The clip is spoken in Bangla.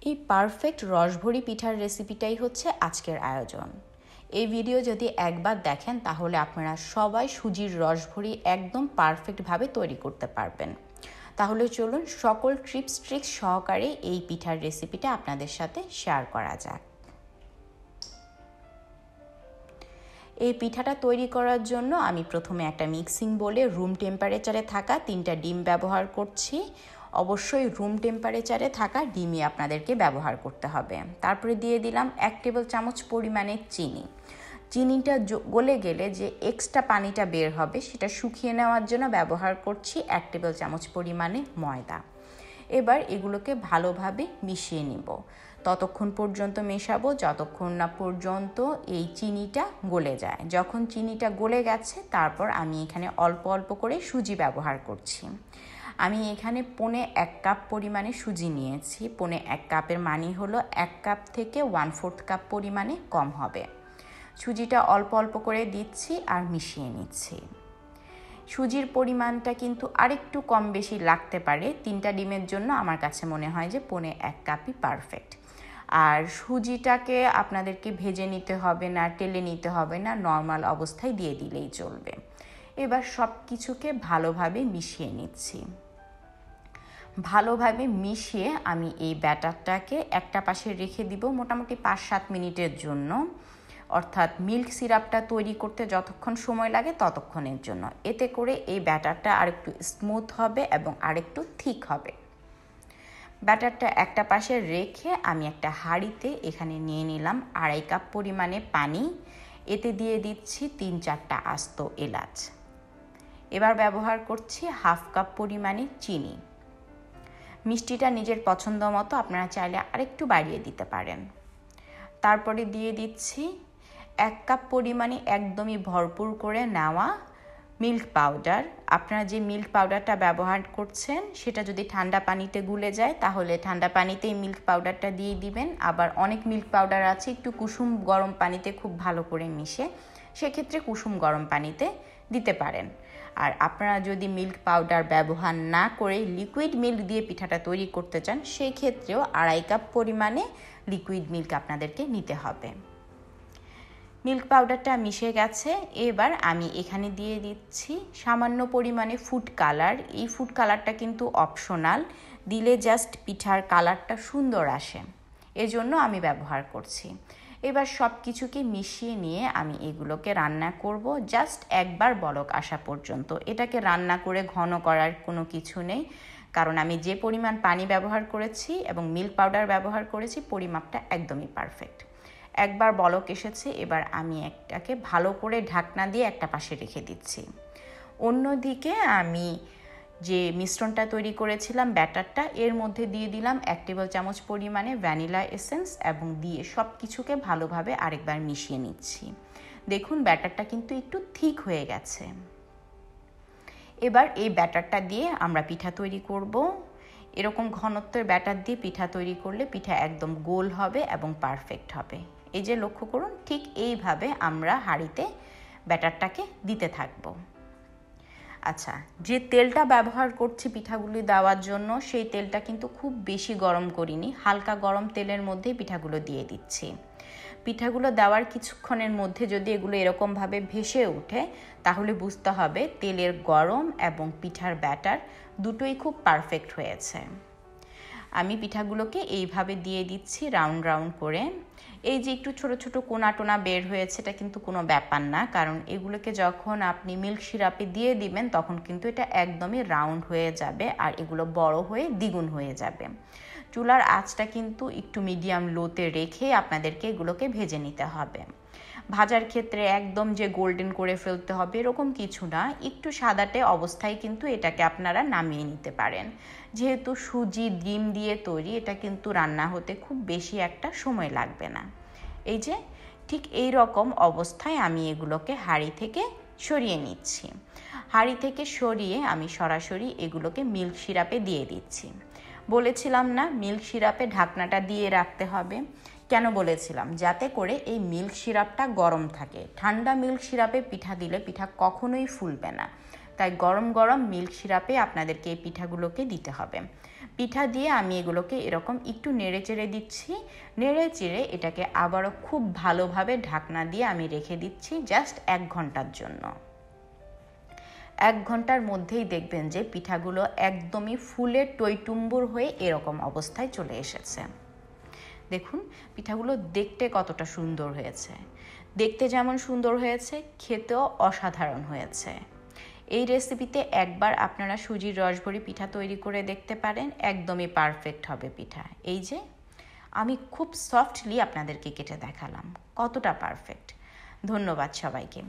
এই পারফেক্ট রসভরি পিঠার রেসিপিটাই হচ্ছে আজকের আয়োজন। এই ভিডিও যদি একবার দেখেন তাহলে আপনারা সবাই সুজির রসভরি একদম পারফেক্টভাবে তৈরি করতে পারবেন। তাহলে চলুন সকল ট্রিক্স সহকারে এই পিঠার রেসিপিটা আপনাদের সাথে শেয়ার করা যাক। এই পিঠাটা তৈরি করার জন্য আমি প্রথমে একটা মিক্সিং বোলে রুম টেম্পারেচারে থাকা 3টা ডিম ব্যবহার করছি। অবশ্যই রুম টেম্পারেচারে থাকা ডিমই আপনাদেরকে ব্যবহার করতে হবে। তারপরে দিয়ে দিলাম 1 টেবিল চামচ পরিমাণে চিনি। চিনিটা গলে গেলে যে এক্সট্রা পানিটা বের হবে সেটা শুকিয়ে নেওয়ার জন্য ব্যবহার করছি 1 টেবিল চামচ পরিমাণে ময়দা। এবার এগুলোকে ভালোভাবে মিশিয়ে নিব। ততক্ষণ পর্যন্ত মেশাবো যতক্ষণ না পর্যন্ত এই চিনিটা গলে যায়। যখন চিনিটা গলে গেছে তারপর আমি এখানে অল্প অল্প করে সুজি ব্যবহার করছি। আমি এখানে 1.5 কাপ পরিমাণে সুজি নিয়েছি। 1.5 কাপের মানে হলো 1 কাপ থেকে 1/4 কাপ পরিমাণে কম হবে। সুজিটা অল্প অল্প করে দিচ্ছি আর মিশিয়ে নিচ্ছি। সুজির পরিমাণটা কিন্তু আরেকটু কম বেশি লাগতে পারে। 3টা ডিমের জন্য আমার কাছে মনে হয় যে 1.5 কাপই পারফেক্ট। আর সুজিটাকে আপনাদেরকে ভেজে নিতে হবে না, টেলে নিতে হবে না, নর্মাল অবস্থায় দিয়ে দিলেই চলবে। এবার সব কিছুকে ভালোভাবে মিশিয়ে নিচ্ছি। ভালোভাবে মিশিয়ে আমি এই ব্যাটারটাকে একটা পাশে রেখে দিব মোটামুটি 5-7 মিনিটের জন্য, অর্থাৎ মিল্ক সিরাপটা তৈরি করতে যতক্ষণ সময় লাগে ততক্ষণের জন্য। এতে করে এই ব্যাটারটা আরেকটু স্মুথ হবে এবং আরেকটু থিক হবে। ব্যাটারটা একটা পাশে রেখে আমি একটা হাঁড়িতে এখানে নিয়ে নিলাম 2.5 কাপ পরিমাণে পানি। এতে দিয়ে দিচ্ছি 3-4টা আস্ত এলাচ। এবার ব্যবহার করছি 1/2 কাপ পরিমাণে চিনি। মিষ্টিটা নিজের পছন্দ মতো আপনারা চাইলে আরেকটু বাড়িয়ে দিতে পারেন। তারপরে দিয়ে দিচ্ছি 1 কাপ পরিমাণে একদমই ভরপুর করে নেওয়া মিল্ক পাউডার। আপনারা যে মিল্ক পাউডারটা ব্যবহার করছেন সেটা যদি ঠান্ডা পানিতে গুলে যায় তাহলে ঠান্ডা পানিতেই মিল্ক পাউডারটা দিয়ে দিবেন। আবার অনেক মিল্ক পাউডার আছে একটু কুসুম গরম পানিতে খুব ভালো করে মিশে, সেক্ষেত্রে কুসুম গরম পানিতে দিতে পারেন। আর আপনারা যদি মিল্ক পাউডার ব্যবহার না করে লিকুইড মিল্ক দিয়ে পিঠাটা তৈরি করতে চান সেই ক্ষেত্রেও 2.5 কাপ পরিমাণে লিকুইড মিল্ক আপনাদেরকে নিতে হবে। মিল্ক পাউডারটা মিশে গেছে। এবার আমি এখানে দিয়ে দিচ্ছি সামান্য পরিমাণে ফুড কালার। এই ফুড কালারটা কিন্তু অপশনাল, দিলে জাস্ট পিঠার কালারটা সুন্দর আসে, এজন্য আমি ব্যবহার করছি। এবার সব কিছুকে মিশিয়ে নিয়ে আমি এগুলোকে রান্না করব জাস্ট একবার বলক আসা পর্যন্ত। এটাকে রান্না করে ঘন করার কোনো কিছু নেই, কারণ আমি যে পরিমাণ পানি ব্যবহার করেছি এবং মিল্ক পাউডার ব্যবহার করেছি পরিমাপটা একদমই পারফেক্ট। একবার বলক এসেছে, এবার আমি এটাকে ভালো করে ঢাকনা দিয়ে একটা পাশে রেখে দিচ্ছি। অন্যদিকে আমি যে মিশ্রণটা তৈরি করেছিলাম ব্যাটারটা, এর মধ্যে দিয়ে দিলাম 1 টেবিল চামচ পরিমাণে ভ্যানিলা এসেন্স এবং দিয়ে সব কিছুকে ভালোভাবে আরেকবার মিশিয়ে নিচ্ছি। দেখুন ব্যাটারটা কিন্তু একটু থিক হয়ে গেছে। এবার এই ব্যাটারটা দিয়ে আমরা পিঠা তৈরি করব। এরকম ঘনত্বের ব্যাটার দিয়ে পিঠা তৈরি করলে পিঠা একদম গোল হবে এবং পারফেক্ট হবে। এই যে লক্ষ্য করুন, ঠিক এইভাবে আমরা হাঁড়িতে ব্যাটারটাকে দিতে থাকব। আচ্ছা, যে তেলটা ব্যবহার করছি পিঠাগুলি দেওয়ার জন্য সেই তেলটা কিন্তু খুব বেশি গরম করিনি, হালকা গরম তেলের মধ্যেই পিঠাগুলো দিয়ে দিচ্ছি। পিঠাগুলো দেওয়ার কিছুক্ষণের মধ্যে যদি এগুলো এরকমভাবে ভেসে ওঠে তাহলে বুঝতে হবে তেলের গরম এবং পিঠার ব্যাটার দুটোই খুব পারফেক্ট হয়েছে। আমি পিঠাগুলোকে এইভাবে দিয়ে দিচ্ছি রাউন্ড রাউন্ড করে। এই যে একটু ছোট ছোট কোনা টোনা বের হয়েছে এটা কিন্তু কোনো ব্যাপার না, কারণ এগুলোকে যখন আপনি মিল্ক সিরাপে দিয়ে দিবেন তখন কিন্তু এটা একদমই রাউন্ড হয়ে যাবে আর এগুলো বড় হয়ে দ্বিগুণ হয়ে যাবে। চুলার আঁচটা কিন্তু একটু মিডিয়াম লোতে রেখে আপনাদেরকে এগুলোকে ভেজে নিতে হবে। ভাজার ক্ষেত্রে একদম যে গোল্ডেন করে ফেলতে হবে এরকম কিছু না, একটু সাদাটে অবস্থায় কিন্তু এটাকে আপনারা নামিয়ে নিতে পারেন। যেহেতু সুজি ডিম দিয়ে তৈরি, এটা কিন্তু রান্না হতে খুব বেশি একটা সময় লাগবে না। এই যে ঠিক এই রকম অবস্থায় আমি এগুলোকে হাঁড়ি থেকে সরিয়ে নিচ্ছি। হাঁড়ি থেকে সরিয়ে আমি সরাসরি এগুলোকে মিল্ক সিরাপে দিয়ে দিচ্ছি। বলেছিলাম না মিল্ক সিরাপে ঢাকনাটা দিয়ে রাখতে হবে। কেন বলেছিলাম? যাতে করে এই মিল্ক সিরাপটা গরম থাকে। ঠান্ডা মিল্ক সিরাপে পিঠা দিলে পিঠা কখনোই ফুলবে না। তাই গরম গরম মিল্ক সিরাপে আপনাদেরকে এই পিঠাগুলোকে দিতে হবে। পিঠা দিয়ে আমি এগুলোকে এরকম একটু নেড়ে চেড়ে দিচ্ছি। নেড়ে চেড়ে এটাকে আবারও খুব ভালোভাবে ঢাকনা দিয়ে আমি রেখে দিচ্ছি জাস্ট 1 ঘন্টার জন্য। 1 ঘন্টার মধ্যেই দেখবেন যে পিঠাগুলো একদমই ফুলে টইটুম্বুর হয়ে এরকম অবস্থায় চলে এসেছে। দেখুন পিঠাগুলো দেখতে কতটা সুন্দর হয়েছে। দেখতে যেমন সুন্দর হয়েছে, খেতেও অসাধারণ হয়েছে। এই রেসিপিতে একবার আপনারা সুজির রসভরি পিঠা তৈরি করে দেখতে পারেন, একদমই পারফেক্ট হবে পিঠা। এই যে আমি খুব সফটলি আপনাদেরকে কেটে দেখালাম কতটা পারফেক্ট। ধন্যবাদ সবাইকে।